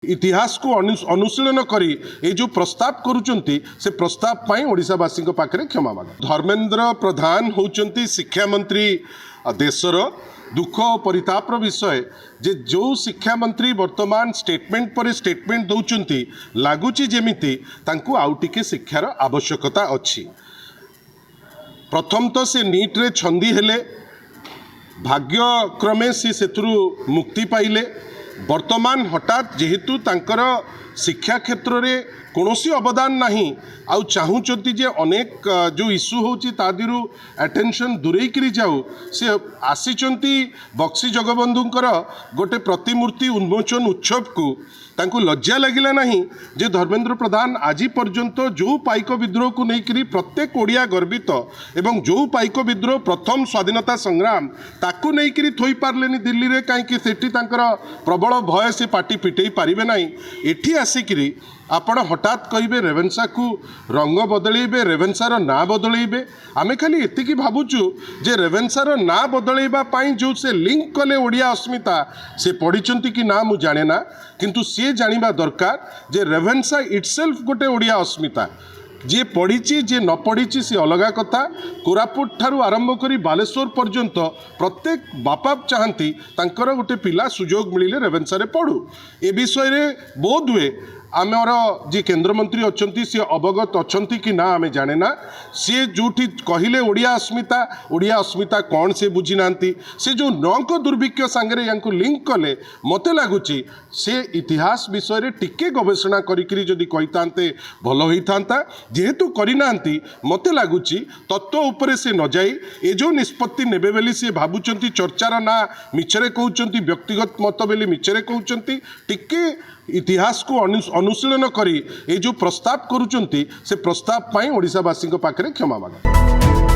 इतिहास को अनुशीलन करी ये जो प्रस्ताव करुचंती से प्रस्ताव पाई ओडिशावासी पाखे क्षमा माग। धर्मेंद्र प्रधान होउचंती शिक्षा मंत्री देशर दुख और परितापर विषय जे जो शिक्षा मंत्री वर्तमान स्टेटमेंट पर स्टेटमेंट दौरान लगुच जमीती आउ टिके शिक्षार आवश्यकता अच्छी। प्रथम तो से नीट रे छंदी हेले भाग्यक्रमे से मुक्ति पाइले। वर्तमान हठात जेहेतु तांकर शिक्षा क्षेत्र रे कौनसी अवदान नहीं आउ चाहूँगी जे अनेक जो इश्यू होची तादिरु अटेंशन दूरेकरी जाऊ से आसीचंती बक्सी जगबंधुंकर गोटे प्रतिमूर्ति उन्मोचन उत्सव को तांको लज्जा लगिला नहीं जे धर्मेंद्र प्रधान आज पर्यंत जो पाइक विद्रोह को लेकर प्रत्येक ओडिया गर्वित एवं जो पाइक विद्रोह प्रथम स्वाधीनता संग्राम ताकू लेकर थोई पार्लेनी दिल्ली रे कहीं सेठी तांकर प्रबल भय से पार्टी फिटई पारिबे नहीं। एठी आसिकिरी आपण हठात कहे रेवेन्सा को रंग बदलैबे रेवेन्सार ना बदलैबे। आमे खाली एतिकी भावुचु जे रेवेन्सार ना बदलैबा पाई जो से लिंक कले ओडिया अस्मिता से पढ़ी कि ना मु जाने ना किंतु सी जानिबा दरकार जे रेवेन्सा इटसेल्फ गोटे ओडिया अस्मिता जे पढ़ी जे न पढ़ी सी अलग कथा। कोरापुट ठारू आरंभ करी बालेश्वर पर्यंत प्रत्येक बापा चाहती तांकर गोटे पिला सुजोग मिले रेवेन्सा रे पढ़ू। ए विषय रे बोध हुए आमर जी केंद्रमंत्री अच्छा सी अवगत अच्छा कि ना आमे जाने ना सी जो कहले ओडिया अस्मिता कौन से बुझी ना से जो नौक दुर्भिक्ष सांगे या लिंक कले मते लगुच से इतिहास विषय रे टिके गवेषणा करी जदि कही भल होता जेहेतु करना मते लगुच तत्व उपरे से न जाई ए जो निष्पत्ति नेबे बेली से भावुंट चर्चार ना मिछरे कहते व्यक्तिगत मत बेली मिछरे कहते टिके इतिहास को अनुशीलन करी ये जो प्रस्ताव करुचंती से प्रस्ताव पाई ओडिशावासी पाखे क्षमा माग।